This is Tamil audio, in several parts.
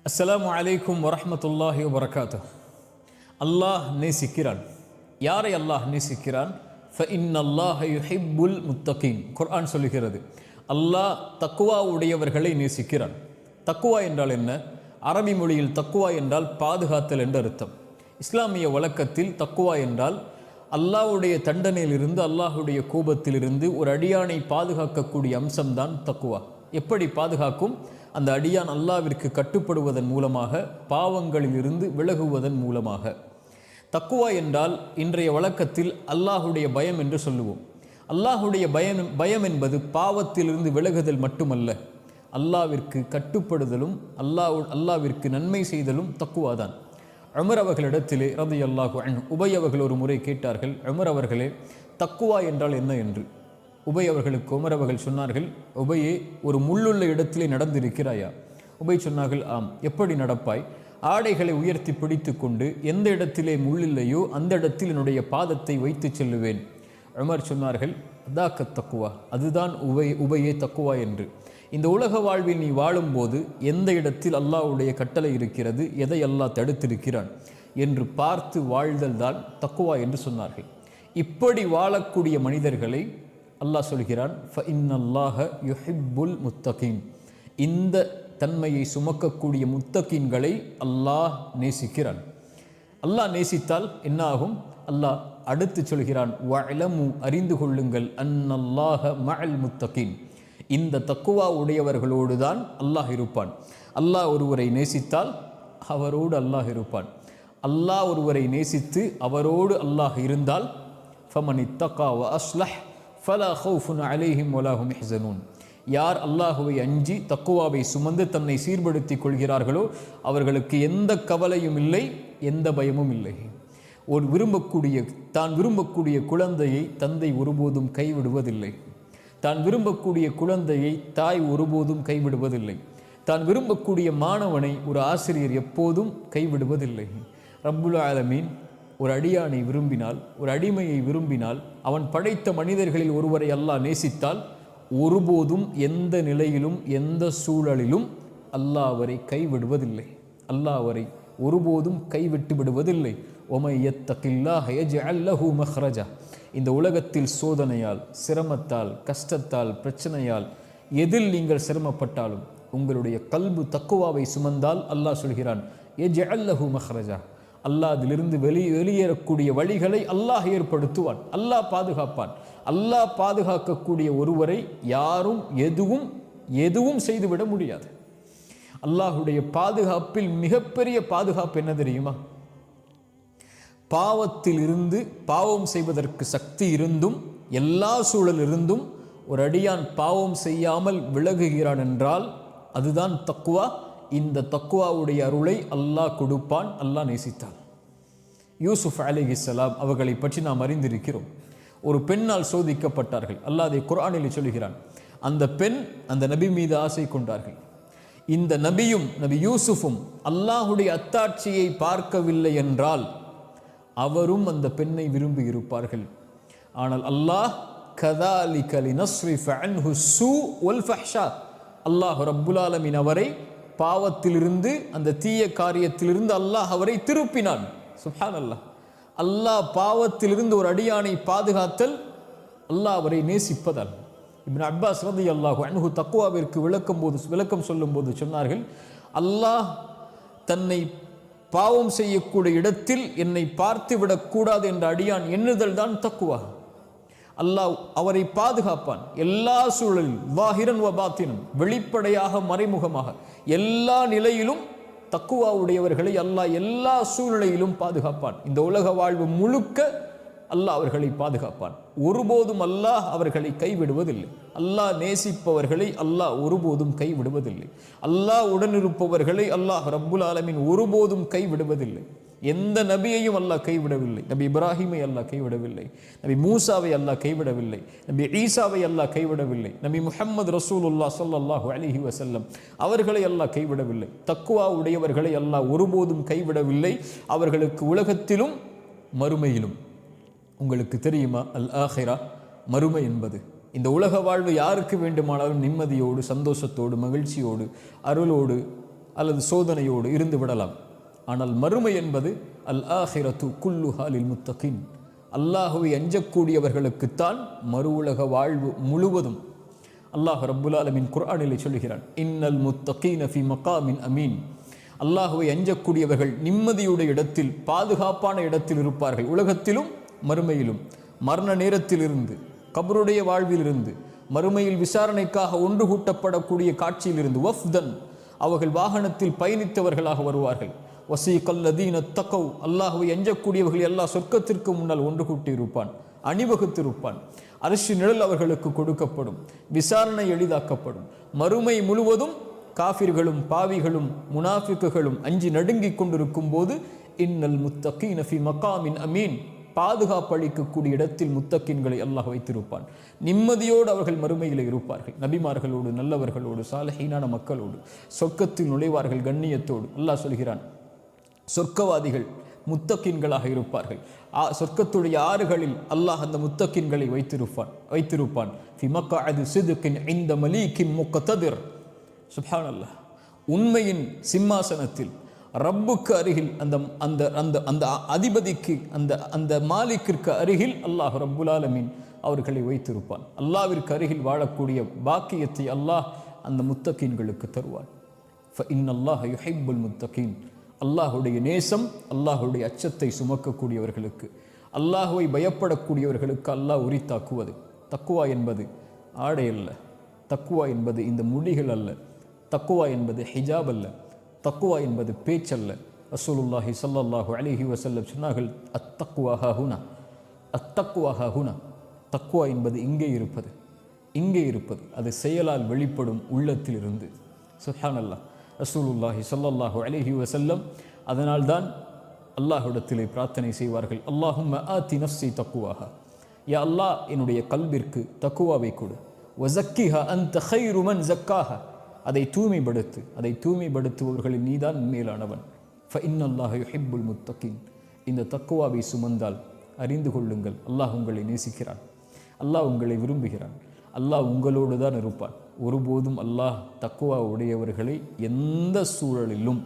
அஸ்ஸலாமு அலைக்கும் வரஹ்மத்துல்லாஹி வபரகாத்துஹ். அல்லாஹ் நேசிக்கிறான். யாரை அல்லாஹ் நேசிக்கிறான்? ஃபஇன்னல்லாஹ யுஹிப்புல் முத்தகீன். குர்ஆன் சொல்லுகிறது, அல்லாஹ் தக்குவா உடையவர்களை நேசிக்கிறான். தக்குவா என்றால் என்ன? அரபி மொழியில் தக்குவா என்றால் பாதுகாத்தல் என்ற அர்த்தம். இஸ்லாமிய வழக்கத்தில் தக்குவா என்றால் அல்லாஹ்வுடைய தண்டனையிலிருந்து, அல்லாஹ்வுடைய கோபத்திலிருந்து ஒரு அடியானை பாதுகாக்கக்கூடிய அம்சம்தான் தக்குவா. எப்படி பாதுகாக்கும்? அந்த அடியான் அல்லாஹ்விற்கு கட்டுப்படுவதன் மூலமாக, பாவங்களிலிருந்து விலகுவதன் மூலமாக. தக்குவா என்றால் இன்றைய வழக்கத்தில் அல்லாஹ்வுடைய பயம் என்று சொல்லுவோம். அல்லாஹ்வுடைய பயம் என்பது பாவத்திலிருந்து விலகுதல் மட்டுமல்ல, அல்லாஹ்விற்கு கட்டுப்படுதலும் அல்லாஹ்விற்கு நன்மை செய்தலும் தக்குவா தான். உமர் அவர்களிடத்திலே ரலியல்லாஹு அன்ஹு உபை அவர்கள் ஒரு முறை கேட்டார்கள், உமர் அவர்களே, தக்குவா என்றால் என்ன என்று. உபை அவர்களுக்கு உமர் அவர்கள் சொன்னார்கள், உபையே, ஒரு முள்ளுள்ள இடத்திலே நடந்திருக்கிறாயா? உபை சொன்னார்கள், ஆம். எப்படி நடப்பாய்? ஆடைகளை உயர்த்தி பிடித்து கொண்டு எந்த இடத்திலே முள்ளில்லையோ அந்த இடத்தில் என்னுடைய பாதத்தை வைத்து செல்லுவேன். உமர் சொன்னார்கள், அதாக்க தக்குவா, அதுதான் உபையே தக்குவா என்று. இந்த உலக வாழ்வில் நீ வாழும்போது எந்த இடத்தில் அல்லாஹ்வுடைய கட்டளை இருக்கிறது, எதை அல்லாஹ் தடுத்திருக்கிறான் என்று பார்த்து வாழ்தல் தான் தக்குவா என்று சொன்னார்கள். இப்படி வாழக்கூடிய மனிதர்களை அல்லாஹ் சொல்கிறான், ஃபஇன்னல்லாஹ யுஹிப்புல் முத்தகீன். இந்த தன்மையை சுமக்கக்கூடிய முத்தகீன்களை அல்லாஹ் நேசிக்கிறான். அல்லாஹ் நேசித்தால் என்ன ஆகும்? அல்லாஹ் அடுத்து சொல்கிறான், வஅலமு, அறிந்து கொள்ளுங்கள், அன்னல்லாஹ மஅல் முத்தகீன். இந்த தக்குவா உடையவர்களோடு தான் அல்லாஹ் இருப்பான். அல்லாஹ் ஒருவரை நேசித்தால் அவரோடு அல்லாஹ் இருப்பான். அல்லாஹ் ஒருவரை நேசித்து அவரோடு அல்லாஹ் இருந்தால், ஃபமன் இத்தகா வ அஸ்லஹ் ஃபலா ஹவுஃபுன் அலைஹிம் வலா ஹும் யஹ்ஸனூன். யார் அல்லாஹுவை அஞ்சி தக்குவாவை சுமந்து தன்னை சீர்படுத்தி கொள்கிறார்களோ அவர்களுக்கு எந்த கவலையும் இல்லை, எந்த பயமும் இல்லை. தான் விரும்பக்கூடிய குழந்தையை தந்தை ஒருபோதும் கைவிடுவதில்லை. தான் விரும்பக்கூடிய குழந்தையை தாய் ஒருபோதும் கைவிடுவதில்லை. தான் விரும்பக்கூடிய மாணவனை ஒரு ஆசிரியர் எப்போதும் கைவிடுவதில்லை. ரப்புல் ஆலமீன் ஒரு அடியானை விரும்பினால், ஒரு அடிமையை விரும்பினால், அவன் படைத்த மனிதர்களில் ஒருவரை அல்லாஹ் நேசித்தால் ஒருபோதும் எந்த நிலையிலும் எந்த சூழலிலும் அல்லாஹ் அவரை கைவிடுவதில்லை. அல்லாஹ் அவரை ஒருபோதும் கைவிட்டு விடுவதில்லை. ஒமை யத்தகில்லாஹ யஜ்அல் லஹு மஹ்ரஜா. இந்த உலகத்தில் சோதனையால், சிரமத்தால், கஷ்டத்தால், பிரச்சனையால் எதில் நீங்கள் சிரமப்பட்டாலும் உங்களுடைய கல்பு தக்குவாவை சுமந்தால் அல்லாஹ் சொல்கிறான், யஜ்அல் லஹு மஹ்ரஜா. அல்லாஹ் அதிலிருந்து வெளியேறக்கூடிய வழிகளை அல்லாஹ் ஏற்படுத்துவான், அல்லாஹ் பாதுகாப்பான். அல்லாஹ் பாதுகாக்கக்கூடிய ஒருவரை யாரும் எதுவும் செய்துவிட முடியாது. அல்லாஹுடைய பாதுகாப்பில் மிகப்பெரிய பாதுகாப்பு என்ன தெரியுமா? பாவத்தில் இருந்து, பாவம் செய்வதற்கு சக்தி இருந்தும், எல்லா சூழலிருந்தும் ஒரு அடியான் பாவம் செய்யாமல் விலகுகிறான் என்றால் அதுதான் தக்குவா. இந்த தக்குவாவுடைய அருளை அல்லாஹ் கொடுப்பான், அல்லாஹ் நேசித்தான். யூசுப் அலைஹிஸ்ஸலாம் அவர்களை பற்றி நாம் அறிந்திருக்கிறோம். ஒரு பெண்ணால் சோதிக்கப்பட்டார்கள். அல்லாஹ் அதை குர்ஆனில் சொல்கிறான். அந்த பெண் அந்த நபி மீது ஆசை கொண்டார்கள். இந்த நபியும் நபி யூசுஃபும் அல்லாஹுடைய அத்தாட்சியை பார்க்கவில்லை என்றால் அவரும் அந்த பெண்ணை விரும்பி இருப்பார்கள். ஆனால் அல்லாஹ் கதாலிக லினஸ்ரிஃப அன்ஹு ஸூ வல் ஃபஹ்ஷா, அல்லாஹ் ரப்புல் ஆலமீன் அவரை பாவத்திலிருந்து, அந்த தீய காரியத்திலிருந்து அல்லாஹ் அவரை திருப்பினான். சுப்ஹானல்லாஹ். அல்லாஹ் பாவத்திலிருந்து ஒரு அடியானை பாதுகாத்தல் அல்லாஹ் அவரை நேசிப்பதால். இப்னு அப்பாஸ் ரலியல்லாஹு அன்ஹு தக்வாவிற்கு விளக்கம் சொல்லும்போது சொன்னார்கள், அல்லாஹ் தன்னை பாவம் செய்யக்கூடிய இடத்தில் என்னை பார்த்து விடக்கூடாது என்ற அடியான் எண்ணுதல் தான் தக்குவா. அல்லாஹ் அவரை பாதுகாப்பான் எல்லா சூழலிலும், வாஹிரன் வ பாத்தினன், வெளிப்படையாக மறைமுகமாக எல்லா நிலையிலும் தக்குவா உடையவர்களை அல்லாஹ் எல்லா சூழ்நிலையிலும் பாதுகாப்பான். இந்த உலக வாழ்வு முழுக்க அல்லாஹ் அவர்களை பாதுகாப்பான். ஒருபோதும் அல்லாஹ் அவர்களை கைவிடுவதில்லை. அல்லாஹ் நேசிப்பவர்களை அல்லாஹ் ஒருபோதும் கைவிடுவதில்லை. அல்லாஹ் உடனிருப்பவர்களை அல்லாஹ் ரப்புல் ஆலமீன் ஒருபோதும் கைவிடுவதில்லை. எந்த நபியையும் அல்லாஹ் கைவிடவில்லை. நபி இப்ராஹிமை அல்லாஹ் கைவிடவில்லை. நபி மூசாவை அல்லாஹ் கைவிடவில்லை. நபி ஈசாவை அல்லாஹ் கைவிடவில்லை. நபி முஹம்மது ரசூலுல்லாஹ் ஸல்லல்லாஹு அலைஹி வஸல்லம் அவர்களை அல்லாஹ் கைவிடவில்லை. தக்வா உடையவர்களை அல்லாஹ் ஒருபோதும் கைவிடவில்லை. அவர்களுக்கு உலகத்திலும் மறுமையிலும். உங்களுக்கு தெரியுமா, அல் ஆஹிரா, மறுமை என்பது இந்த உலக வாழ்வு யாருக்கு வேண்டுமானாலும் நிம்மதியோடு, சந்தோஷத்தோடு, மகிழ்ச்சியோடு, அருளோடு, அல்லது சோதனையோடு இருந்து விடலாம். ஆனால் மறுமை என்பது அல் ஆஹிரத்து குல்லுஹா லில் முத்தகீன், அல்லாஹுவை அஞ்சக்கூடியவர்களுக்குத்தான் மறு உலக வாழ்வு முழுவதும். அல்லாஹ் ரப்புல் ஆலமீன் குர்ஆனிலே சொல்கிறான், இன்னல் முத்தகீன ஃபி மகாமின் அமீன், அல்லாஹுவை அஞ்சக்கூடியவர்கள் நிம்மதியுடைய இடத்தில், பாதுகாப்பான இடத்தில் இருப்பார்கள். உலகத்திலும் மறுமையிலும், மரண நேரத்திலிருந்து, கபருடைய வாழ்விலிருந்து, மறுமையில் விசாரணைக்காக ஒன்று கூட்டப்படக்கூடிய காட்சியிலிருந்து, வஃப்தன், அவர்கள் வாகனத்தில் பயணித்தவர்களாக வருவார்கள். வஸீகல்லதீன தகவ், அல்லாஹுவை அஞ்சக்கூடியவர்கள் அல்லாஹ் சொர்க்கத்திற்கு முன்னால் ஒன்று கூட்டி இருப்பான், அணிவகுத்திருப்பான். அரிசி நிழல் அவர்களுக்கு கொடுக்கப்படும், விசாரணை எளிதாக்கப்படும். மறுமை முழுவதும் காஃபிர்களும் பாவிகளும் முனாஃபிக்குகளும் அஞ்சி நடுங்கிக் கொண்டிருக்கும் போது இன்னல் முத்தகீன ஃபி மகாமின் அமீன், பாதுகாப்பு அளிக்கக்கூடிய இடத்தில் முத்தக்கின்களை அல்லாஹ் வைத்திருப்பான். நிம்மதியோடு அவர்கள் மறுமையில் இருப்பார்கள். நபிமார்களோடு, நல்லவர்களோடு, சாலிஹீனான மக்களோடு சொர்க்கத்தில் நுழைவார்கள் கண்ணியத்தோடு. அல்லாஹ் சொல்கிறான், சொர்க்கவாதிகள் முத்தக்கின்களாக இருப்பார்கள். சொர்க்கத்துடைய ஆறுகளில் அல்லாஹ் அந்த முத்தக்கின்களை வைத்திருப்பான். ஃபி மக்அதி சித்கின் இன்த மலீகின் முக்ததிர். சுப்ஹானல்லாஹ், உண்மையின் சிம்மாசனத்தில் ரப்புக்கு அருகில், அந்த அந்த அந்த அந்த அதிபதிக்கு, அந்த அந்த மாலிக்கிற்கு அருகில் அல்லாஹ் ரப்புல் ஆலமீன் அவர்களை வைத்திருப்பான். அல்லாஹ்விற்கு அருகில் வாழக்கூடிய பாக்கியத்தை அல்லாஹ் அந்த முத்தகீன்களுக்கு தருவான். ஃபஇன்னல்லாஹ யுஹிப்புல் முத்தகீன், அல்லாஹுடைய நேசம், அல்லாஹுடைய அச்சத்தை சுமக்கக்கூடியவர்களுக்கு, அல்லாஹுவை பயப்படக்கூடியவர்களுக்கு அல்லாஹ் உரித்தாக்குவது. தக்குவா என்பது ஆடை அல்ல, தக்குவா என்பது இந்த முடிகள் அல்ல, தக்குவா என்பது ஹிஜாப் அல்ல, தக்குவா என்பது பேச்சல்ல. ரசூலுல்லாஹி ஸல்லல்லாஹு அலைஹி வஸல்லம் சொன்னார்கள், அத்தக்வா ஹுனா, அத்தக்வா ஹுனா, தக்குவா என்பது இங்கே இருப்பது, இங்கே இருப்பது, அது செயலால் வெளிப்படும் உள்ளத்தில் இருந்து. சுப்ஹானல்லாஹ், ரசூலுல்லாஹி ஸல்லல்லாஹு அலைஹி வஸல்லம் அதனால்தான் அல்லாஹ்விடத்திலே பிரார்த்தனை செய்வார்கள், அல்லாஹும்ம ஆதி நஃப்ஸி தக்குவாஹா, யா அல்லாஹ் என்னுடைய கல்விற்கு தக்குவாவை கொடு. வஸக்கிஹா அன்த கைரு மன் ஸக்காஹா, அதை தூய்மைப்படுத்து, அதை தூய்மைப்படுத்துபவர்களில் நீதான் மேலானவன். ஃபஇன்னல்லாஹ யுஹிப்புல் முத்தகீன், இந்த தக்குவாவை சுமந்தால் அறிந்து கொள்ளுங்கள், அல்லாஹ் உங்களை நேசிக்கிறான், அல்லாஹ் உங்களை விரும்புகிறான், அல்லாஹ் உங்களோடு தான் இருப்பான். ஒருபோதும் அல்லாஹ் தக்குவா உடையவர்களை எந்த சூழலிலும்,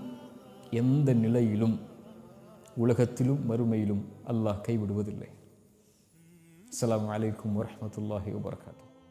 எந்த நிலையிலும், உலகத்திலும் மறுமையிலும் அல்லாஹ் கைவிடுவதில்லை. அஸ்ஸலாமு அலைக்கும் வரஹ்மத்துல்லாஹி வபரகாத்துஹு.